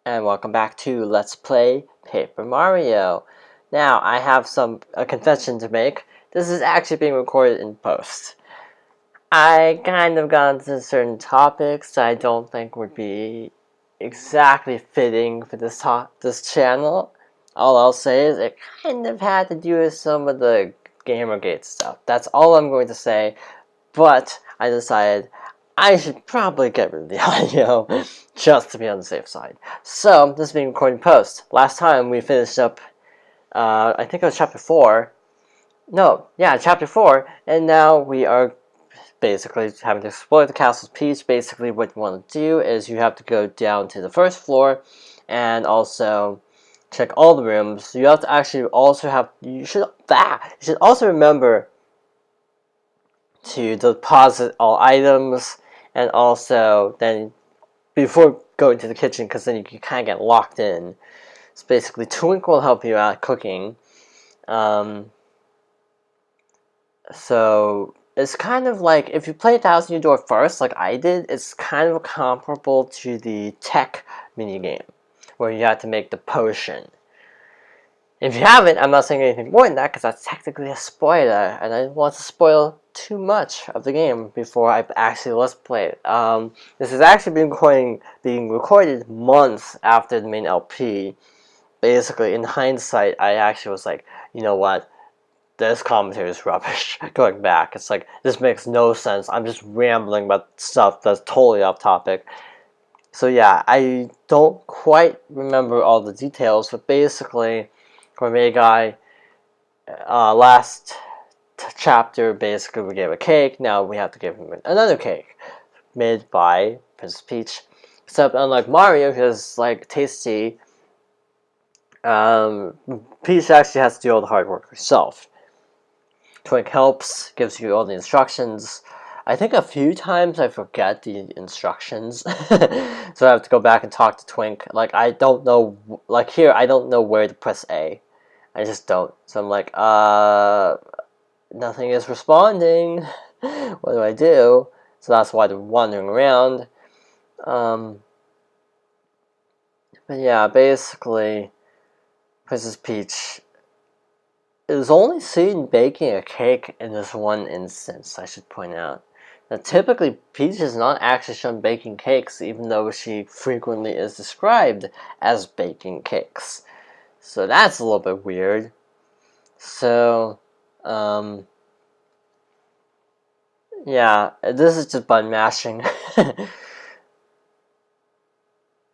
and welcome back to Let's Play Paper Mario. Now, I have a confession to make. This is actually being recorded in post. I kind of got into certain topics that I don't think would be exactly fitting for this channel. All I'll say is it kind of had to do with some of the Gamergate stuff. That's all I'm going to say, but I decided I should probably get rid of the audio just to be on the safe side. So, this is being recorded in post. Last time we finished up, I think it was chapter 4. No, yeah, chapter 4, and now we are basically having to explore the Castle's Peach. Basically, what you want to do is you have to go down to the first floor and also check all the rooms. You have to actually also you should also remember to deposit all items, and also then before going to the kitchen, because then you can kind of get locked in. So basically, Twink will help you out cooking. So it's kind of like if you play Thousand Year Door first, like I did, it's kind of comparable to the tech minigame, where you have to make the potion. If you haven't, I'm not saying anything more than that because that's technically a spoiler, and I don't want to spoil too much of the game before I actually let's play it. This is actually being recorded months after the main LP. Basically, in hindsight, I actually was like, you know what? This commentary is rubbish. Going back, it's like, this makes no sense. I'm just rambling about stuff that's totally off topic. So yeah, I don't quite remember all the details, but basically, Cormega, last chapter, basically we gave a cake. Now we have to give him another cake, made by Princess Peach. Except unlike Mario, who's like tasty, Peach actually has to do all the hard work herself. Twink helps, gives you all the instructions. I think a few times I forget the instructions, so I have to go back and talk to Twink. Like, I don't know, like here, I don't know where to press A. I just don't. So I'm like, nothing is responding. What do I do? So that's why they're wandering around. But yeah, basically, Princess Peach is only seen baking a cake in this one instance, I should point out. Now, typically, Peach is not actually shown baking cakes, even though she frequently is described as baking cakes. So that's a little bit weird. So, yeah, this is just button mashing.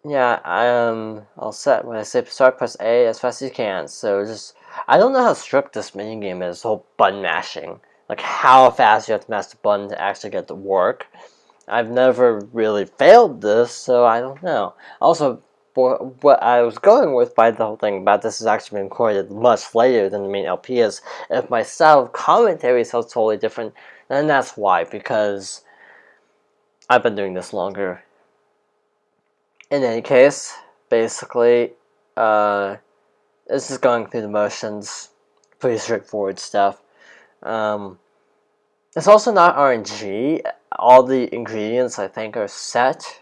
Yeah, I'll set, when I say start, press A as fast as you can. So just, I don't know how strict this minigame is, whole button mashing. Like how fast you have to mash the button to actually get to work. I've never really failed this, so I don't know. Also, what I was going with by the whole thing about this is actually been recorded much later than the main LP is. If my style of commentary sounds totally different, then that's why, because I've been doing this longer. In any case, basically, this is going through the motions, pretty straightforward stuff. It's also not RNG. All the ingredients, I think, are set.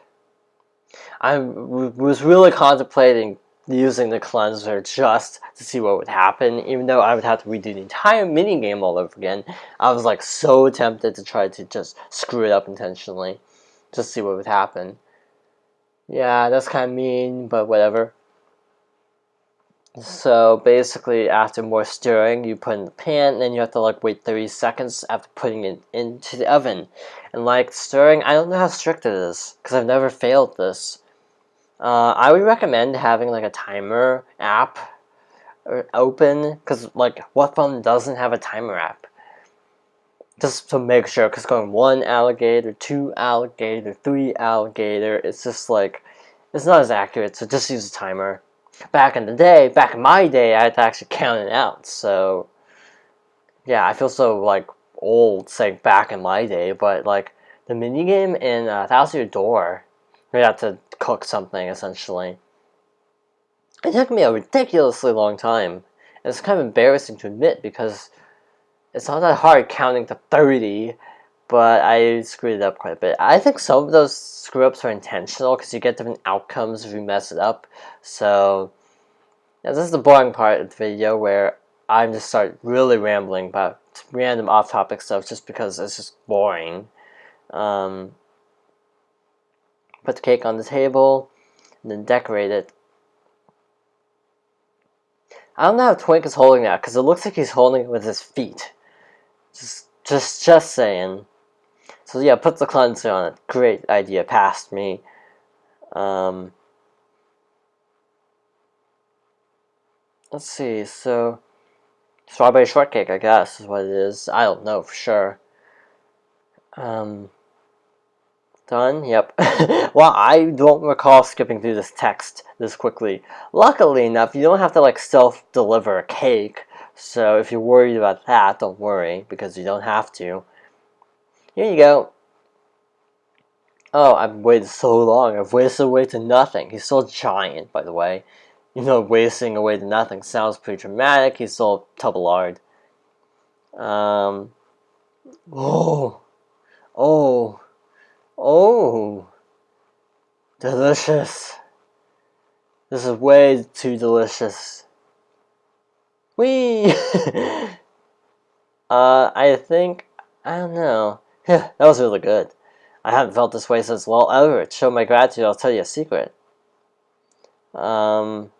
I was really contemplating using the cleanser just to see what would happen, even though I would have to redo the entire minigame all over again. I was like so tempted to try to just screw it up intentionally, just to see what would happen. Yeah, that's kind of mean, but whatever. So basically, after more stirring, you put in the pan, and then you have to like wait 30 seconds after putting it into the oven. And like stirring, I don't know how strict it is, because I've never failed this. I would recommend having like a timer app open, because like what phone doesn't have a timer app? Just to make sure, because going 1 alligator, 2 alligator, 3 alligator, it's just like, it's not as accurate, so just use a timer. Back in my day, I had to actually count it out, so, yeah, I feel so, like, old saying back in my day, but, like, the minigame in Thousand Year Door, we had to cook something, essentially. It took me a ridiculously long time. It's kind of embarrassing to admit, because it's not that hard counting to 30, but I screwed it up quite a bit. I think some of those screw-ups are intentional, because you get different outcomes if you mess it up. So, yeah, this is the boring part of the video, where I just start really rambling about random off-topic stuff, just because it's just boring. Put the cake on the table, and then decorate it. I don't know how Twink is holding that, because it looks like he's holding it with his feet. Just saying. So yeah, put the cleanser on it. Great idea, past me. Let's see, so strawberry shortcake, I guess, is what it is. I don't know for sure. Done? Yep. Well, I don't recall skipping through this text this quickly. Luckily enough, you don't have to like self-deliver a cake, so if you're worried about that, don't worry, because you don't have to. Here you go. Oh, I've waited so long. I've wasted away to nothing. He's still giant, by the way. You know, wasting away to nothing sounds pretty dramatic. He's still a tub of lard. Oh, delicious. This is way too delicious. Whee! I think, I don't know. That was really good. I haven't felt this way since well ever. To show my gratitude, I'll tell you a secret. One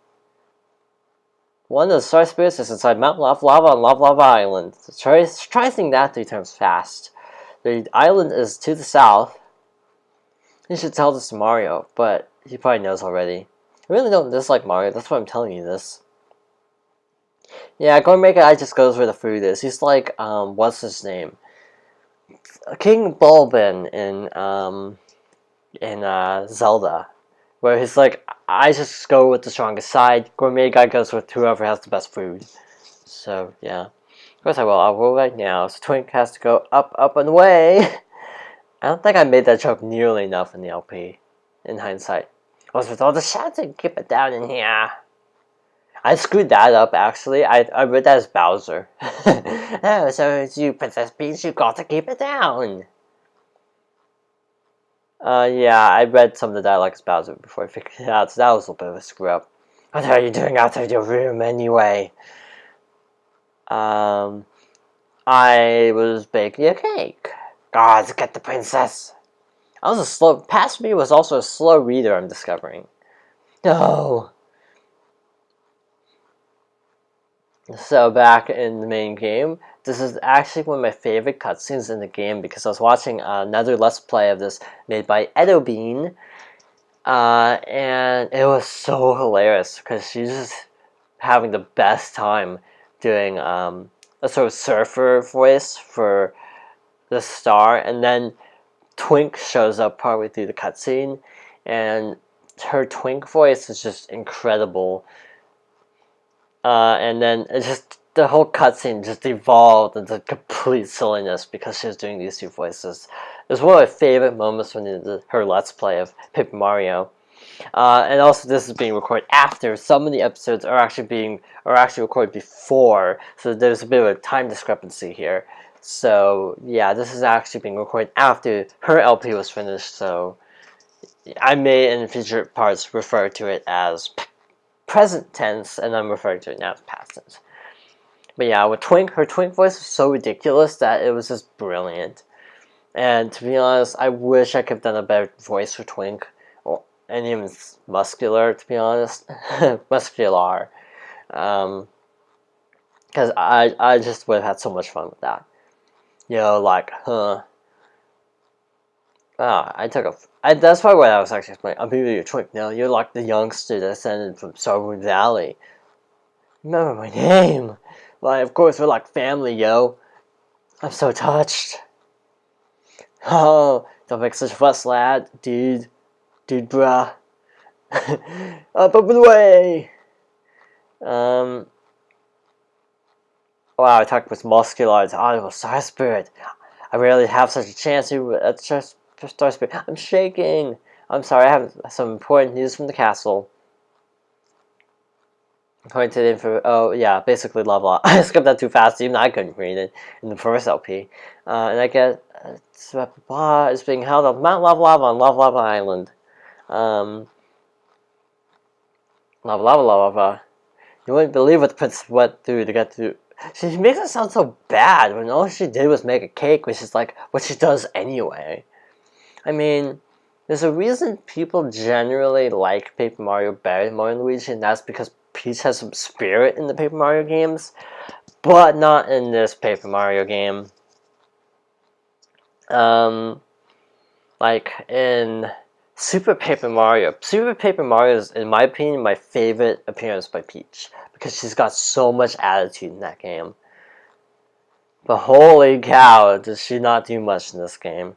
of the star spirits is inside Mount Lava on Lava Island. Try saying that 3 times fast. The island is to the south. You should tell this to Mario, but he probably knows already. I really don't dislike Mario, that's why I'm telling you this. Yeah, Gourmet Guy just goes where the food is. He's like, what's his name? King Bulbin in Zelda. Where he's like, I just go with the strongest side. Gourmet Guy goes with whoever has the best food. So, yeah. Of course I will. I'll roll right now. So Twink has to go up, up, and away. I don't think I made that joke nearly enough in the LP, in hindsight. What's with all the shouting? Keep it down in here. I screwed that up, actually. I read that as Bowser. Oh, so it's you, Princess Peach, you got to keep it down. Yeah, I read some of the dialogue as Bowser before I figured it out, so that was a little bit of a screw up. What are you doing out of your room, anyway? I was baking a cake. Gods, get the princess. Past me was also a slow reader, I'm discovering. No. So back in the main game, this is actually one of my favorite cutscenes in the game because I was watching another Let's Play of this made by Edobean, and it was so hilarious because she's just having the best time doing a sort of surfer voice for the star, and then Twink shows up partway through the cutscene, and her Twink voice is just incredible. And then it's just the whole cutscene just evolved into complete silliness because she was doing these 2 voices. It was one of my favorite moments when her Let's Play of Paper Mario. And also, this is being recorded after. Some of the episodes are actually recorded before, so there's a bit of a time discrepancy here. So yeah, this is actually being recorded after her LP was finished. So I may, in future parts, refer to it as present tense, and I'm referring to it now as past tense. But yeah, with Twink, her Twink voice was so ridiculous that it was just brilliant. And to be honest, I wish I could have done a better voice for Twink. Well, and even Muscular, to be honest. Muscular. Because I just would have had so much fun with that. You know, like, that's probably what I was actually explaining. I'm maybe a Twink. No, you're like the youngster that descended from Starwood Valley. Remember my name? Like, of course, we're like family, yo. I'm so touched. Oh, don't make such a fuss, lad. Dude, bruh. Up and away. Wow, I talked with Muscular. It's audible Star Spirit. I rarely have such a chance to Star Spirit. I'm shaking. I'm sorry, I have some important news from the castle. According to the info, oh yeah, basically level up. I skipped that too fast, even I couldn't read it in the first LP. And I get it's being held on Mount Lava Lava on Lava Lava Island. Lava Lava Lava. You wouldn't believe what the princess went through to get through. She makes it sound so bad when all she did was make a cake, which is like what she does anyway. I mean, there's a reason people generally like Paper Mario better than Mario and Luigi, and that's because Peach has some spirit in the Paper Mario games, but not in this Paper Mario game. Like in Super Paper Mario is, in my opinion, my favorite appearance by Peach, because she's got so much attitude in that game. But holy cow, does she not do much in this game.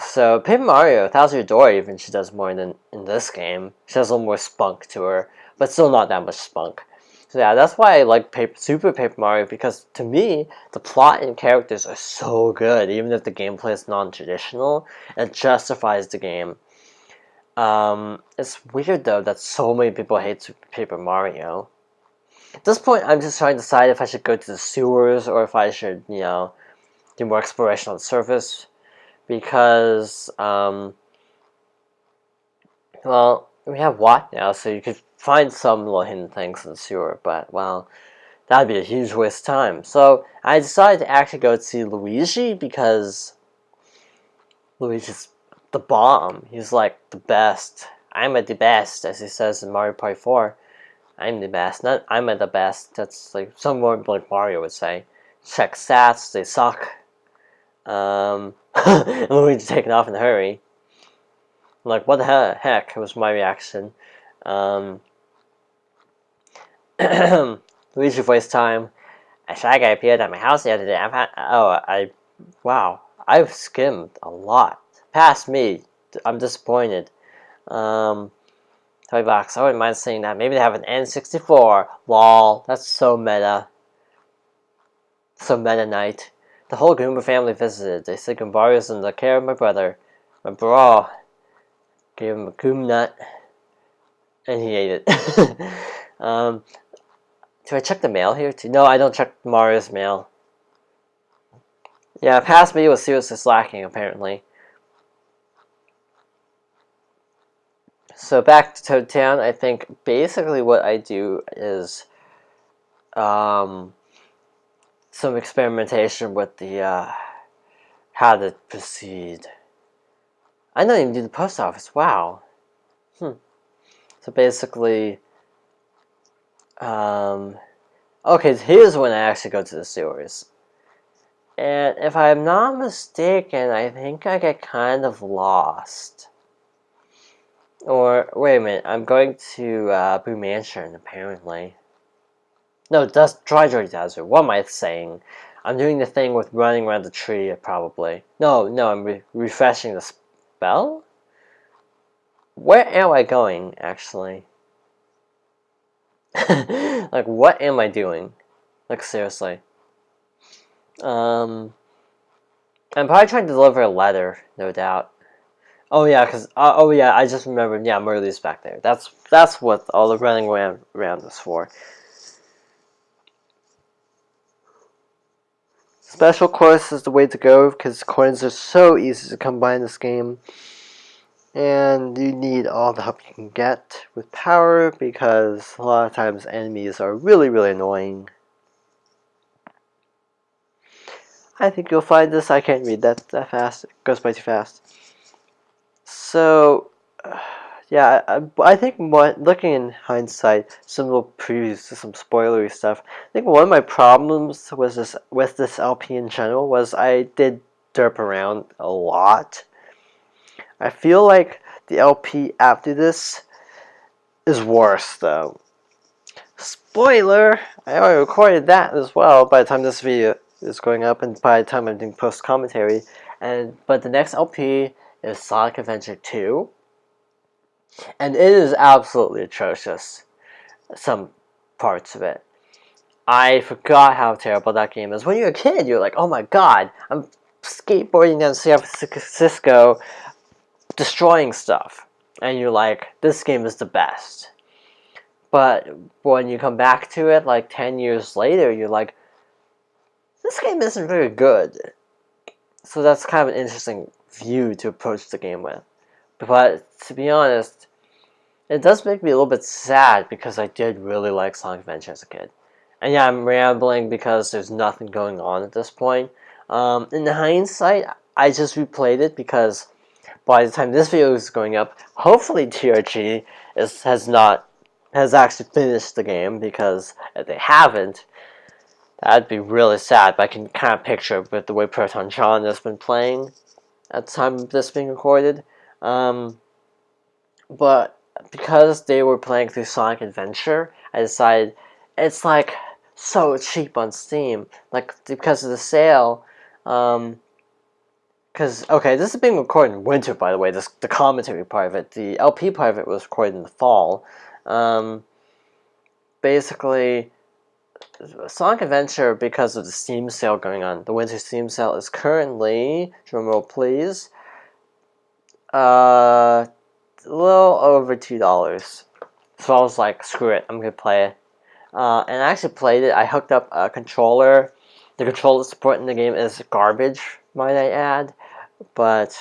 So, Paper Mario, Thousand Year Door, even, she does more than in this game. She has a little more spunk to her, but still not that much spunk. So yeah, that's why I like Super Paper Mario, because to me, the plot and characters are so good, even if the gameplay is non-traditional, it justifies the game. It's weird though that so many people hate Super Paper Mario. At this point, I'm just trying to decide if I should go to the sewers or if I should, you know, do more exploration on the surface. Because, well, we have Watt now, so you could find some little hidden things in the sewer, but, well, that'd be a huge waste of time. So, I decided to actually go see Luigi, because Luigi's the bomb. He's like the best. I'm at the best, as he says in Mario Party 4. I'm the best, not I'm at the best. That's like someone like Mario would say. Check stats, they suck. Luigi taking off in a hurry. Like, what the heck was my reaction. Luigi voice time. A shy guy appeared at my house the other day. Wow, I've skimmed a lot. Past me. I'm disappointed. Toy box. I wouldn't mind saying that. Maybe they have an N64. Lol. That's so meta. So meta night. The whole Goomba family visited. They said Goomba was in the care of my brother. My bra gave him a Goom nut, and he ate it. Do I check the mail here too? No, I don't check Mario's mail. Yeah, past me was seriously slacking, apparently. So back to Toad Town, I think basically what I do is some experimentation with the how to proceed. I don't even do the post office. Wow. So basically, okay, here's when I actually go to the sewers. And if I'm not mistaken, I think I get kind of lost. Or, wait a minute, I'm going to Boo Mansion, apparently. No, that's Dry Desert. What am I saying? I'm doing the thing with running around the tree, probably. No, I'm refreshing the spell? Where am I going, actually? Like, what am I doing? Like, seriously. I'm probably trying to deliver a letter, no doubt. Oh yeah, I just remembered. Yeah, Merle's back there. That's what all the running around is for. Special course is the way to go because coins are so easy to come by in this game, and you need all the help you can get with power because a lot of times enemies are really annoying. I think you'll find this. I can't read that fast. It goes by too fast. So, yeah, I think looking in hindsight, some little previews to some spoilery stuff. I think one of my problems was with this LP in general was I did derp around a lot. I feel like the LP after this is worse, though. Spoiler! I already recorded that as well by the time this video is going up and by the time I'm doing post-commentary. But the next LP is Sonic Adventure 2. And it is absolutely atrocious. Some parts of it. I forgot how terrible that game is. When you're a kid, you're like, oh my god, I'm skateboarding down San Francisco, destroying stuff. And you're like, this game is the best. But when you come back to it like 10 years later, you're like, this game isn't very good. So that's kind of an interesting view to approach the game with. But to be honest, it does make me a little bit sad because I did really like Sonic Adventure as a kid. And yeah, I'm rambling because there's nothing going on at this point. In hindsight, I just replayed it because by the time this video is going up, hopefully TRG has actually finished the game, because if they haven't, that'd be really sad. But I can kind of picture with the way Proton John has been playing at the time of this being recorded. But because they were playing through Sonic Adventure, I decided it's like so cheap on Steam, like because of the sale. Because okay, this is being recorded in winter, by the way. The commentary part of it, the LP part of it was recorded in the fall. Basically, Sonic Adventure, because of the Steam sale going on, the winter Steam sale is currently, drumroll please, a little over $2. So I was like, screw it, I'm gonna play it. And I actually played it. I hooked up a controller. The controller support in the game is garbage, might I add. But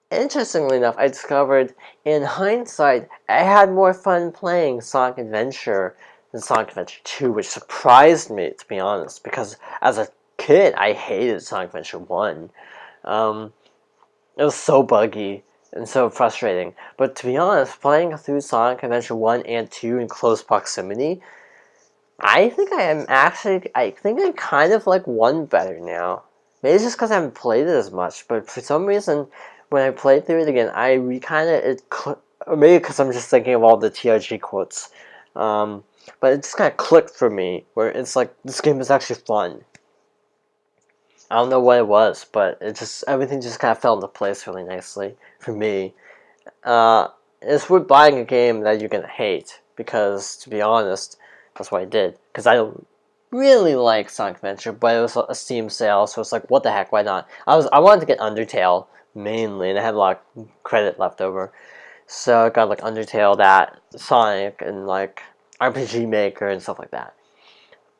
interestingly enough, I discovered in hindsight I had more fun playing Sonic Adventure than Sonic Adventure 2, which surprised me, to be honest, because as a kid I hated Sonic Adventure 1. It was so buggy and so frustrating. But to be honest, playing through Sonic Adventure 1 and 2 in close proximity, I think I kind of like 1 better now. Maybe it's just because I haven't played it as much, but for some reason, when I played through it again, or maybe because I'm just thinking of all the TRG quotes, but it just kind of clicked for me, where it's like, this game is actually fun. I don't know what it was, but everything just kind of fell into place really nicely for me. It's worth buying a game that you're gonna hate, because to be honest, that's what I did. Because I don't really like Sonic Adventure, but it was a Steam sale, so it's like, what the heck, why not? I wanted to get Undertale mainly, and I had a lot of credit left over, so I got like Undertale, that Sonic, and like RPG Maker and stuff like that.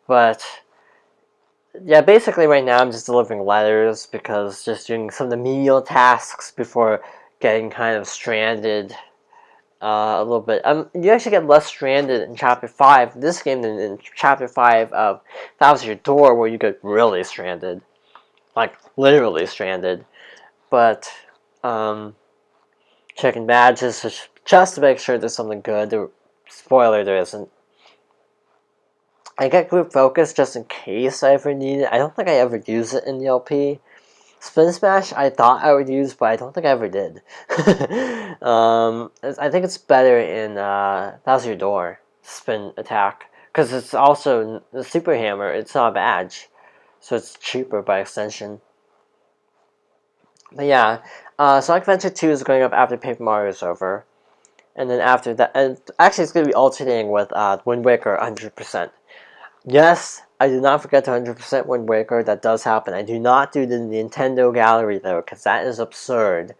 But yeah, basically right now I'm just delivering letters, because just doing some of the menial tasks before getting kind of stranded a little bit. You actually get less stranded in Chapter 5 of this game than in Chapter 5 of Thousand Year Door, where you get really stranded. Like, literally stranded. But, checking badges just to make sure there's something good. Spoiler, there isn't. I get group focus just in case I ever need it. I don't think I ever use it in the LP. Spin Smash I thought I would use, but I don't think I ever did. I think it's better in Thousand Year Door, Spin Attack, because it's also the Super Hammer, it's not a badge, so it's cheaper by extension. But yeah, Sonic Adventure 2 is going up after Paper Mario is over. And then after that, and actually it's going to be alternating with Wind Waker 100%. Yes, I did not forget to 100% Wind Waker. That does happen. I do not do the Nintendo Gallery, though, because that is absurd.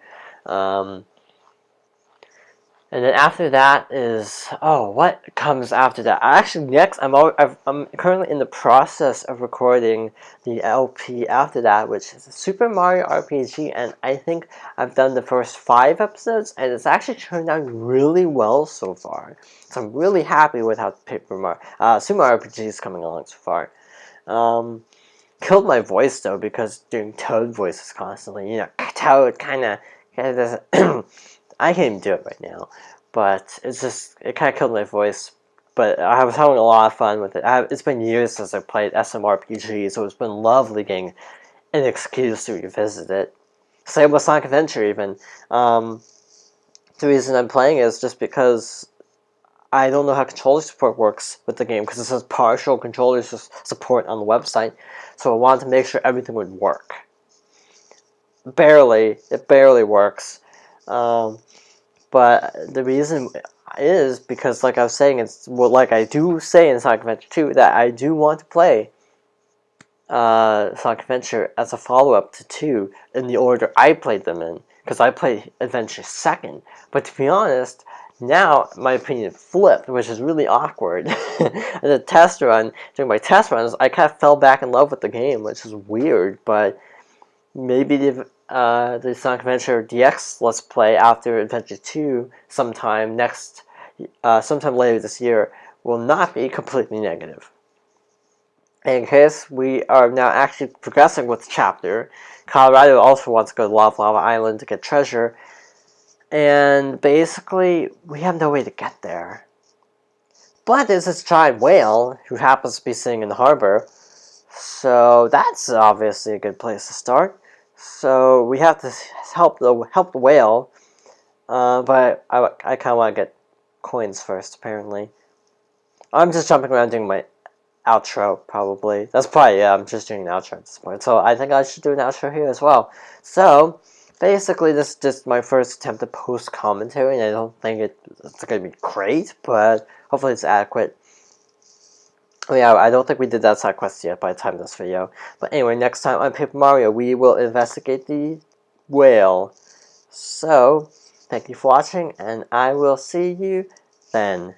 And then after that is... Oh, what comes after that? Actually, next, I'm currently in the process of recording the LP after that, which is Super Mario RPG, and I think I've done the first 5 episodes, and it's actually turned out really well so far. So I'm really happy with how Super Mario RPG is coming along so far. Killed my voice, though, because doing Toad voices constantly, Toad kind of doesn't... I can't even do it right now, but it kind of killed my voice. But I was having a lot of fun with it. It's been years since I played SMRPG, so it's been lovely getting an excuse to revisit it. Same with Sonic Adventure, even. The reason I'm playing it is just because I don't know how controller support works with the game, because it says partial controller support on the website, so I wanted to make sure everything would work. It barely works. But the reason is because, like I was saying, like I do say in Sonic Adventure 2, that I do want to play Sonic Adventure as a follow-up to 2 in the order I played them in, because I played Adventure second. But to be honest, Now, my opinion flipped, which is really awkward. In the test run, during my test runs, I kind of fell back in love with the game, which is weird, but maybe the Sonic Adventure DX Let's Play after Adventure 2 sometime later this year will not be completely negative. In case we are now actually progressing with the chapter, Colorado also wants to go to Lava Island to get treasure, and basically we have no way to get there. But there's this giant whale who happens to be sitting in the harbor, so that's obviously a good place to start. So we have to help the whale, but I kind of want to get coins first. Apparently, I'm just jumping around doing my outro. Probably that's probably I'm just doing an outro at this point. So I think I should do an outro here as well. So basically, this is just my first attempt at post commentary, and I don't think it's going to be great, but hopefully it's adequate. Yeah, I don't think we did that side quest yet by the time of this video. But anyway, next time on Paper Mario, we will investigate the whale. So, thank you for watching, and I will see you then.